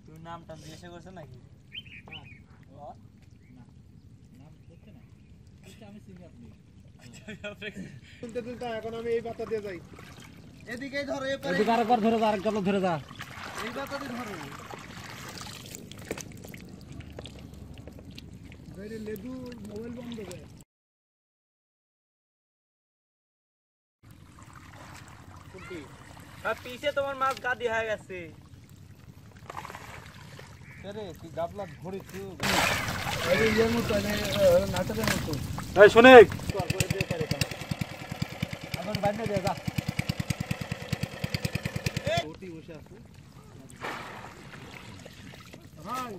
তুই নামটা জিজ্ঞাসা করছ নাকি? এখন আমি এই বাতা দিয়ে যাই। এদিকেই ধরো, এদিকে আরেকবার ধরে যা, আরেকবার ধরে যা। এই বাতা দিয়ে ধরো। লেদু মোবাইল বন্ধ করে পিছে তোমার মাছ গাদি হয়ে গেছে। তুই গাবলা ধরেছি ইয়ের মতো নাটকের মতো। এই শুনে এখন বাইরে দিয়ে যা। বসে আছে ভাই,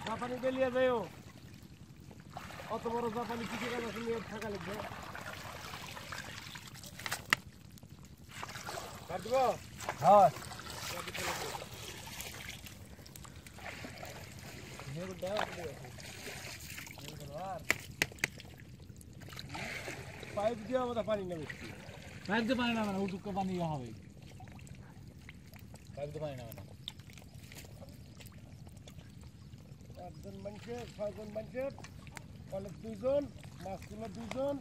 জাপানি বেলিয়ে যাইও। অত বড় জাপানি কিছু কাজ আছে নিয়ে থাকা লাগবে। কাটবো? হ্যাঁ পাইপ দিয়ে আমাদের পানি নেবে। পাইপ দিয়ে পানি নামে না, উটুকে পানি হবে। পাইপ দিয়ে পানি নেবে না। 8 জন মানুষের 6 জন মানুষের কলেজ 2 জন, মাছ তুলো 2 জন।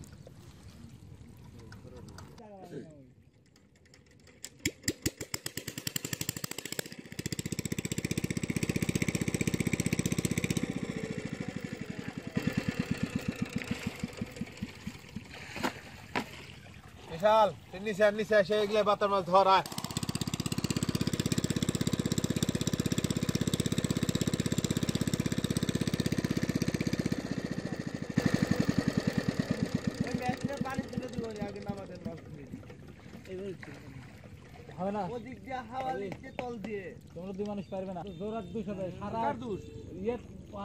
বিশাল নিচে নিচে এসে এগুলো বাতার মাছ ধরায়। হবে না, ওদিক দিয়ে হাওয়া দিচ্ছে তল দিয়ে। তোমরা 2 মানুষ পারবে না। জোরার দুষ হবে সারা দুষ। ইয়ে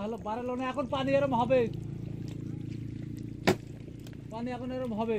হলো বাড়ালো না, এখন পানি এরকম হবে, পানি এখন এরকম হবে।